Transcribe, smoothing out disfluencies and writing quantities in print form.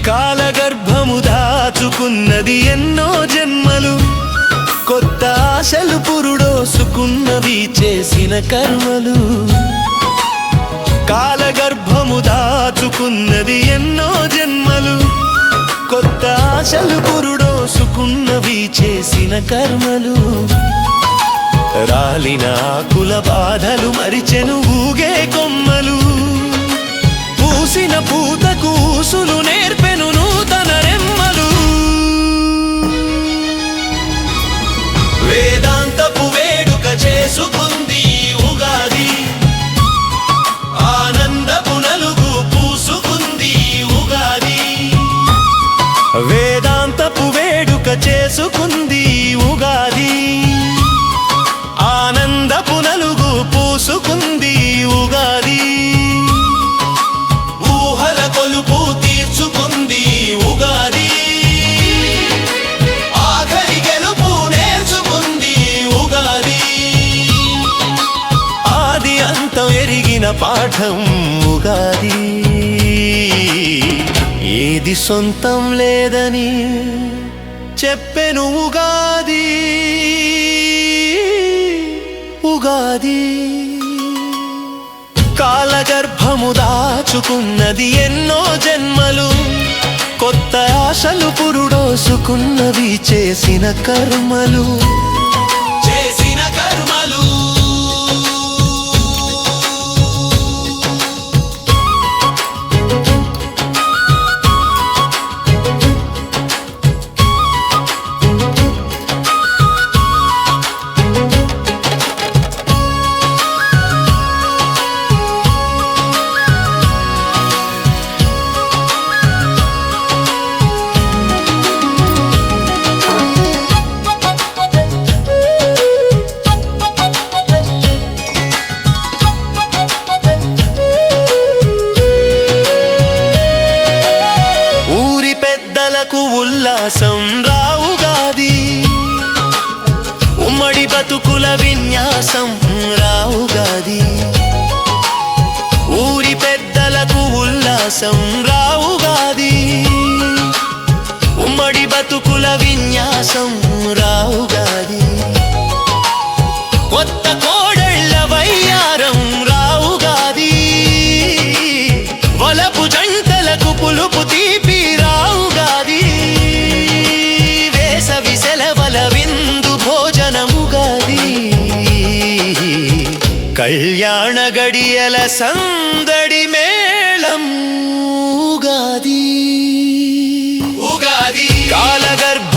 కాలగర్భము దాచుకున్నది ఎన్నో జన్మలు, కొత్త ఆశలు పురుడోసుకున్నవి చేసిన కర్మలు. కాలగర్భము దాచుకున్నది ఎన్నో జన్మలు, కొత్త ఆశలు పురుడోసుకున్నవి చేసిన కర్మలు. రాలిన ఆకుల బాధలు మరిచెను ఊగే కొమ్మలు, పూసిన పూతకు ఊసులు నేర్పెను నూతన రెమ్మలు. వేదాంతపు వేడుక చేసుకుంది ఉగాది, ఆనందపు నలుగు పూసుకుంది ఉగాది. వేదాంతపు వేడుక చేసుకుంది ఉగాది, ఆనందపు నలుగు పూసుకుంది ఉగాది. ఊహల కొలుపు తీర్చుకుంది ఉగాది, ఆఖరి గెలుపు నేర్చుకుంది ఉగాది. ఆది అంతం ఎరిగిన పాఠం ఉగాది, ఏది సొంతం లేదని చెప్పెను ఉగాది. ఉగాది కాలగర్భము దాచుకున్నది ఎన్నో జన్మలు, కొత్త ఆశలు పురుడోసుకున్నవి చేసిన కర్మలు. చేసిన కర్మలు. ఉల్లాసం రావుగాది, ఉమ్మడి బతుకుల విన్యాసం రావుగాది. ఊరి పెద్దలకు ఉల్లాసం రావుగాది, ఉమ్మడి బతుకుల విన్యాసం రావుగాది. కొత్త కోడళ్ళ వయ్యారం రావుగాది, వలపు జంటలకు పులుపు తీపి రావుగాది. వేసవి సెలవల విందు భోజనముగాది, కళ్యాణ గడియల సందడి మేళం ఉగాది. ఉగాది కాలగర్భ